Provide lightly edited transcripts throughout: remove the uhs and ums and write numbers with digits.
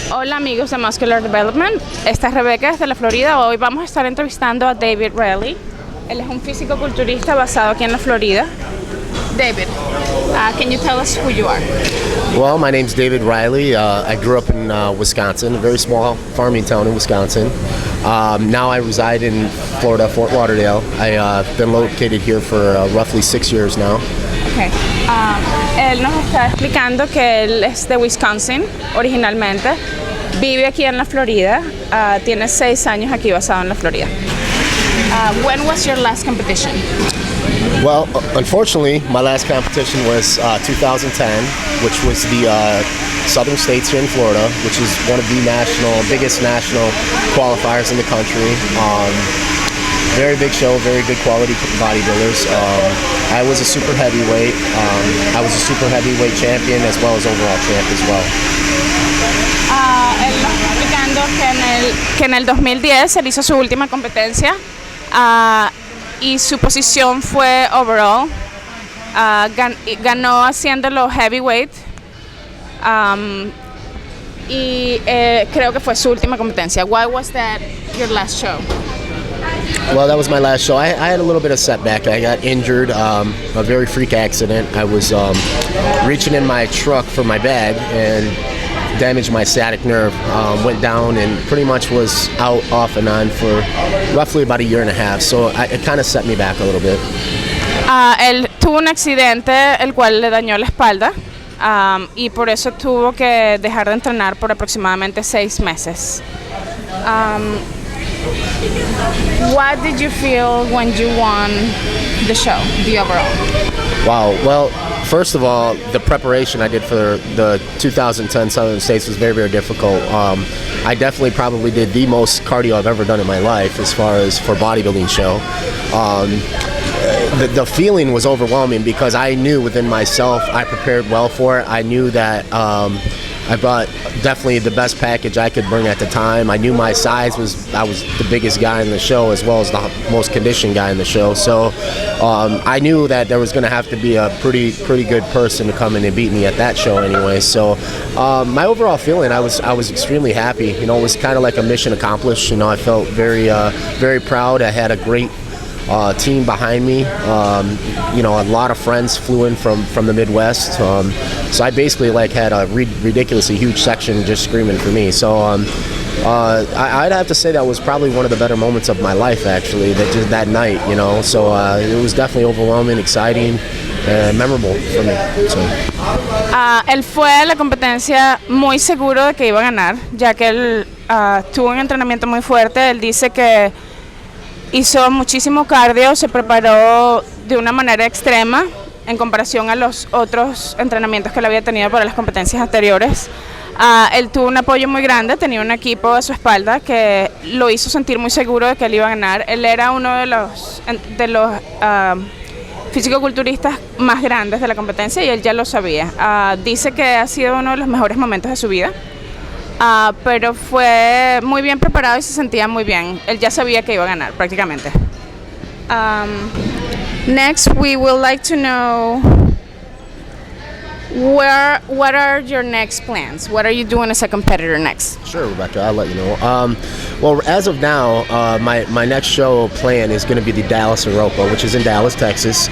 Hola amigos de Muscular Development, esta es Rebeca desde la Florida. Hoy vamos a estar entrevistando a David Riley. Él es un físico culturista basado aquí en la Florida. David, can you tell us who you are? Well, my name's David Riley. I grew up in Wisconsin, a very small farming town in Wisconsin. Now I reside in Florida, Fort Lauderdale. I've been located here for roughly 6 years now. Okay. Él nos está explicando que él es de Wisconsin originalmente, vive aquí en la Florida, tiene 6 años aquí basado en la Florida. When was your last competition? Well, unfortunately, my last competition was 2010, which was the Southern States here in Florida, which is one of the biggest national qualifiers in the country. Very big show, very good quality bodybuilders. I was a super heavyweight. I was a super heavyweight champion as well as overall champ as well. Él nos está explicando que en el 2010 él hizo su última competencia y su posición fue overall. Ganó haciéndolo heavyweight y creo que fue su última competencia. Why was that your last show? Well, that was my last show. I had a little bit of setback. I got injured, a very freak accident. I was reaching in my truck for my bag and damaged my sciatic nerve. Went down and pretty much was out, off and on for roughly about a year and a half. So it kind of set me back a little bit. Él tuvo un accidente el cual le dañó la espalda y por eso tuvo que dejar de entrenar por aproximadamente 6 meses. What did you feel when you won the show, the overall? Wow. Well, first of all, the preparation I did for the 2010 Southern States was very, very difficult. I definitely probably did the most cardio I've ever done in my life as far as for bodybuilding show. The feeling was overwhelming because I knew within myself I prepared well for it. I knew that I brought definitely the best package I could bring at the time. I knew my size I was the biggest guy in the show as well as the most conditioned guy in the show. So I knew that there was going to have to be a pretty good person to come in and beat me at that show anyway. So my overall feeling, I was extremely happy. You know, it was kind of like a mission accomplished. You know, I felt very proud. I had a great team behind me. You know, a lot of friends flew in from the Midwest. So I basically had a ridiculously huge section just screaming for me. So I'd have to say that was probably one of the better moments of my life, actually, that night, you know. So it was definitely overwhelming, exciting, memorable for me. So. Él fue a la competencia muy seguro de que iba a ganar, ya que él tuvo un entrenamiento muy fuerte. Él dice que hizo muchísimo cardio, se preparó de una manera extrema en comparación a los otros entrenamientos que él había tenido para las competencias anteriores. Él tuvo un apoyo muy grande, tenía un equipo a su espalda que lo hizo sentir muy seguro de que él iba a ganar. Él era uno de los fisicoculturistas más grandes de la competencia y él ya lo sabía. Dice que ha sido uno de los mejores momentos de su vida. Pero fue muy bien preparado y se sentía muy bien. Él ya sabía que iba a ganar prácticamente. Next, we would like to know what are your next plans? What are you doing as a competitor next? Sure, Rebecca, I'll let you know. Well, as of now, my next show plan is going to be the Dallas Europa, which is in Dallas, Texas.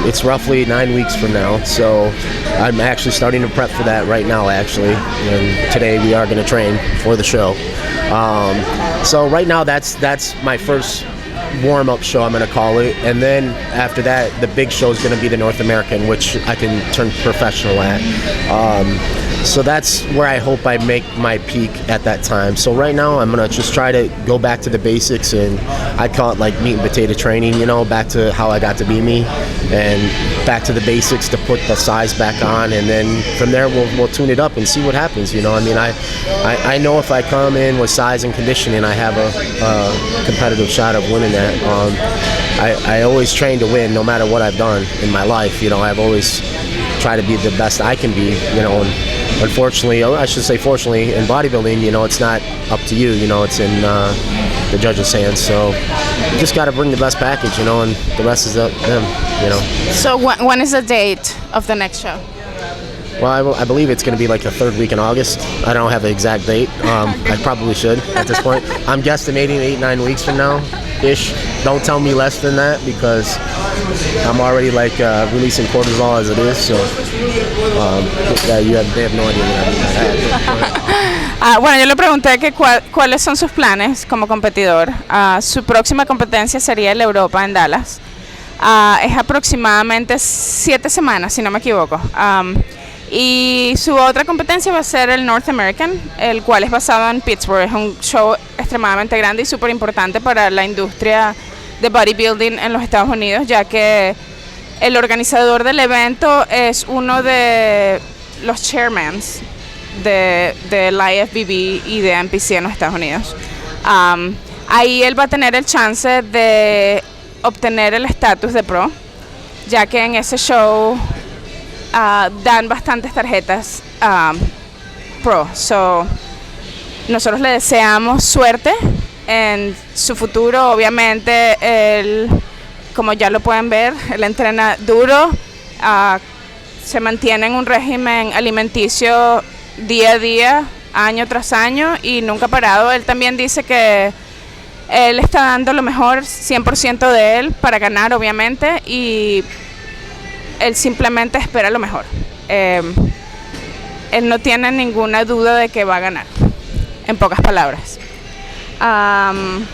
It's roughly 9 weeks from now, so I'm actually starting to prep for that right now, actually. And today we are going to train for the show. So right now, that's my first warm-up show, I'm going to call it, and then after that the big show is going to be the North American, which I can turn professional at. So that's where I hope I make my peak at that time. So right now I'm going to just try to go back to the basics, and I call it like meat and potato training, you know, back to how I got to be me and back to the basics to put the size back on, and then from there we'll tune it up and see what happens, you know. I mean, I know if I come in with size and conditioning I have a competitive shot of winning that. I always train to win no matter what I've done in my life, you know. I've always tried to be the best I can be, you know, and unfortunately, or I should say fortunately, in bodybuilding, you know, it's not up to you, you know, it's in the judges' hands. So you just got to bring the best package, you know, and the rest is up to them, you know. So when is the date of the next show? Well, I believe it's going to be like the third week in August. I don't have the exact date. I probably should at this point. I'm guesstimating 8-9 weeks from now ish. Don't tell me less than that because I'm already like releasing cortisol as it is. So they have no idea what I mean. Bueno, yo le pregunté que cuáles son sus planes como competidor. Su próxima competencia sería en Europa, en Dallas. Es aproximadamente 7 semanas, si no me equivoco. Y su otra competencia va a ser el North American, el cual es basado en Pittsburgh. Es un show extremadamente grande y súper importante para la industria de bodybuilding en los Estados Unidos, ya que el organizador del evento es uno de los chairmans de la IFBB y de NPC en los Estados Unidos. Ahí él va a tener el chance de obtener el estatus de pro, ya que en ese show dan bastantes tarjetas pro. So, nosotros le deseamos suerte en su futuro. Obviamente, él, como ya lo pueden ver, él entrena duro, se mantiene en un régimen alimenticio día a día, año tras año y nunca parado. Él también dice que él está dando lo mejor, 100% de él, para ganar, obviamente, y él simplemente espera lo mejor. Él no tiene ninguna duda de que va a ganar, en pocas palabras. Can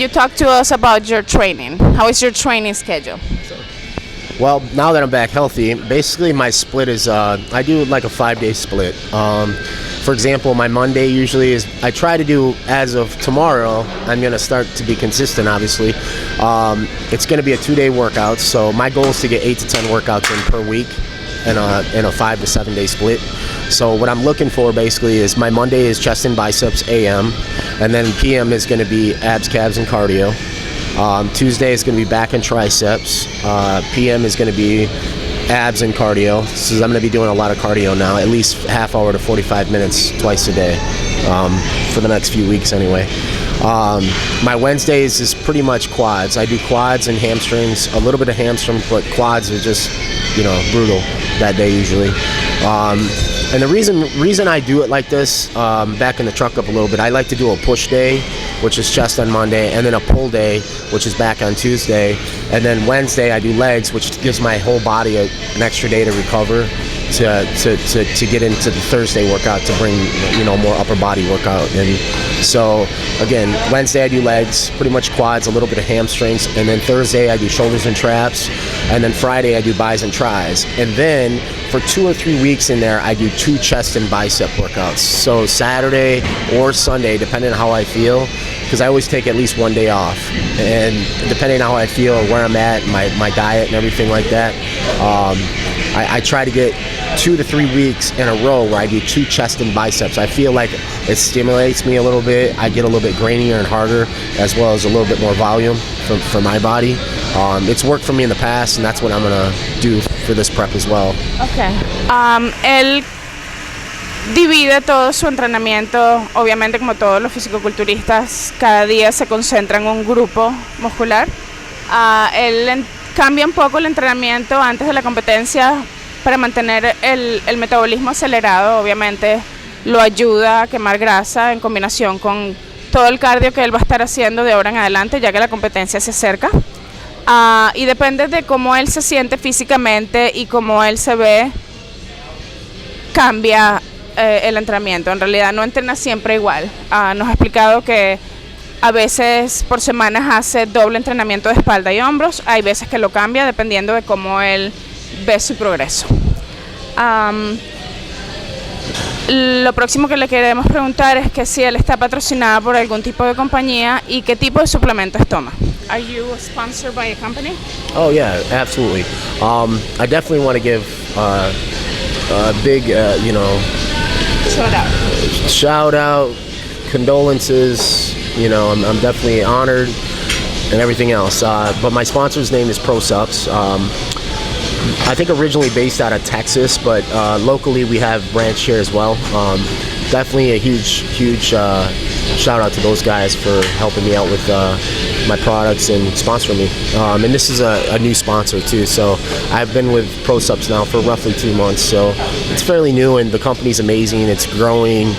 you talk to us about your training? How is your training schedule? Well, now that I'm back healthy, basically my split is I do like a 5-day split. For example, my Monday usually is, I try to do, as of tomorrow, I'm going to start to be consistent, obviously. It's going to be a 2-day workout, so my goal is to get 8 to 10 workouts in per week in a 5 to 7 day split. So what I'm looking for basically is my Monday is chest and biceps AM, and then PM is going to be abs, calves, and cardio. Tuesday is going to be back and triceps. PM is going to be abs and cardio. So I'm going to be doing a lot of cardio now, at least half hour to 45 minutes twice a day for the next few weeks anyway. My Wednesdays is pretty much quads. I do quads and hamstrings, a little bit of hamstring, but quads are just, brutal that day usually. And the reason I do it like this, backing the truck up a little bit, I like to do a push day, which is chest on Monday, and then a pull day, which is back on Tuesday. And then Wednesday I do legs, which gives my whole body an extra day to recover to get into the Thursday workout to bring, more upper body workout. And so, again, Wednesday I do legs, pretty much quads, a little bit of hamstrings, and then Thursday I do shoulders and traps, and then Friday I do bis and tris. And then for 2 or 3 weeks in there, I do 2 chest and bicep workouts. So Saturday or Sunday, depending on how I feel, because I always take at least 1 day off. And depending on how I feel, where I'm at, my diet and everything like that, I try to get 2 to 3 weeks in a row where I do 2 chest and biceps. I feel like it stimulates me a little bit. I get a little bit grainier and harder, as well as a little bit more volume for my body. It's worked for me in the past, and that's what I'm going to do for this prep as well. Okay. Él divide todo su entrenamiento, obviamente como todos los fisicoculturistas, cada día se concentra en un grupo muscular. Él cambia un poco el entrenamiento antes de la competencia para mantener el metabolismo acelerado. Obviamente lo ayuda a quemar grasa en combinación con todo el cardio que él va a estar haciendo de ahora en adelante, ya que la competencia se acerca. Y depende de cómo él se siente físicamente y cómo él se ve, cambia el entrenamiento. En realidad no entrena siempre igual. Nos ha explicado que a veces por semanas hace doble entrenamiento de espalda y hombros. Hay veces que lo cambia dependiendo de cómo él ve su progreso. Lo próximo que le queremos preguntar es que si él está patrocinado por algún tipo de compañía y qué tipo de suplementos toma. Are you sponsored by a company? Oh yeah, absolutely. I definitely want to give a big, shout out, condolences. I'm definitely honored and everything else. But my sponsor's name is ProSups. I think originally based out of Texas, but locally we have branch here as well. Definitely a huge shout out to those guys for helping me out with my products and sponsoring me. And this is a new sponsor too, so I've been with ProSups now for roughly 2 months, so it's fairly new, and the company's amazing. It's growing.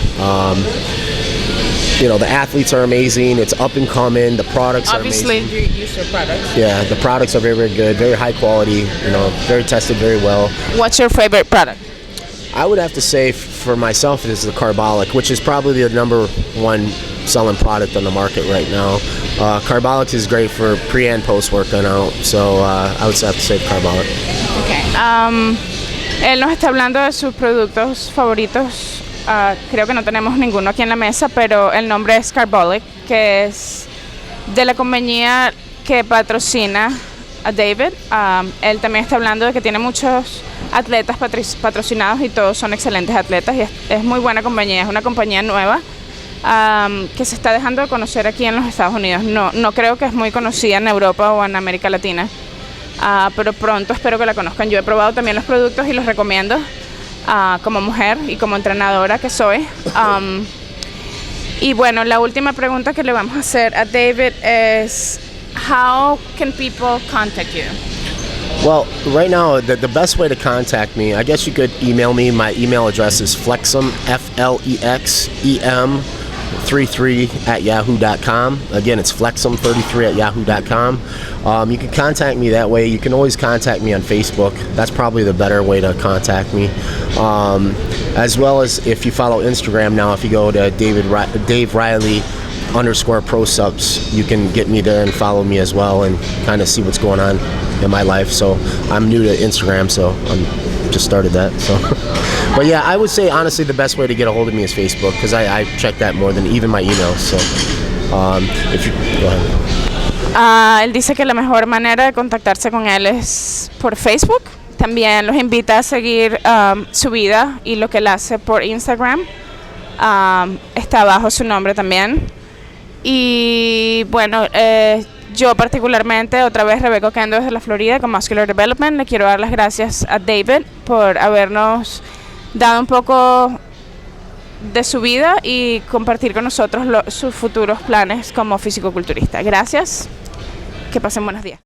You know, the athletes are amazing. It's up and coming. The products Obviously, are amazing. you use your products. Yeah, the products are very, very good, very high quality. You know, very tested very well. What's your favorite product? I would have to say for myself, it is the Carbolic, which is probably the #1 selling product on the market right now. Carbolic is great for pre and post workout, so I would have to say Carbolic. Okay. Él nos está hablando de sus productos favoritos. Creo que no tenemos ninguno aquí en la mesa, pero el nombre es Carbolic, que es de la compañía que patrocina a David. Él también está hablando de que tiene muchos atletas patrocinados y todos son excelentes atletas, y es muy buena compañía. Es una compañía nueva que se está dejando de conocer aquí en los Estados Unidos. No creo que es muy conocida en Europa o en América Latina, pero pronto espero que la conozcan. Yo he probado también los productos y los recomiendo como mujer y como entrenadora que soy. Y bueno, la última pregunta que le vamos a hacer a David es: how can people contact you? Well, right now, the best way to contact me, I guess you could email me. My email address is flexem, FLEXEM 33 at yahoo.com. Again, it's flexem33 at yahoo.com. You can contact me that way. You can always contact me on Facebook. That's probably the better way to contact me. As well as if you follow Instagram now, if you go to Dave Riley _ProSups, you can get me there and follow me as well and kind of see what's going on in my life. So I'm new to Instagram, so I'm just started that. So, but yeah, I would say honestly the best way to get a hold of me is Facebook, because I check that more than even my emails. So if you go ahead. Él dice que la mejor manera de contactarse con él es por Facebook. También los invita a seguir su vida y lo que él hace por Instagram. Está abajo su nombre también. Y bueno, yo particularmente, otra vez Rebeca Oquendo desde la Florida con MUscular Development, le quiero dar las gracias a David por habernos dado un poco de su vida y compartir con nosotros sus futuros planes como fisicoculturista. Gracias, que pasen buenos días.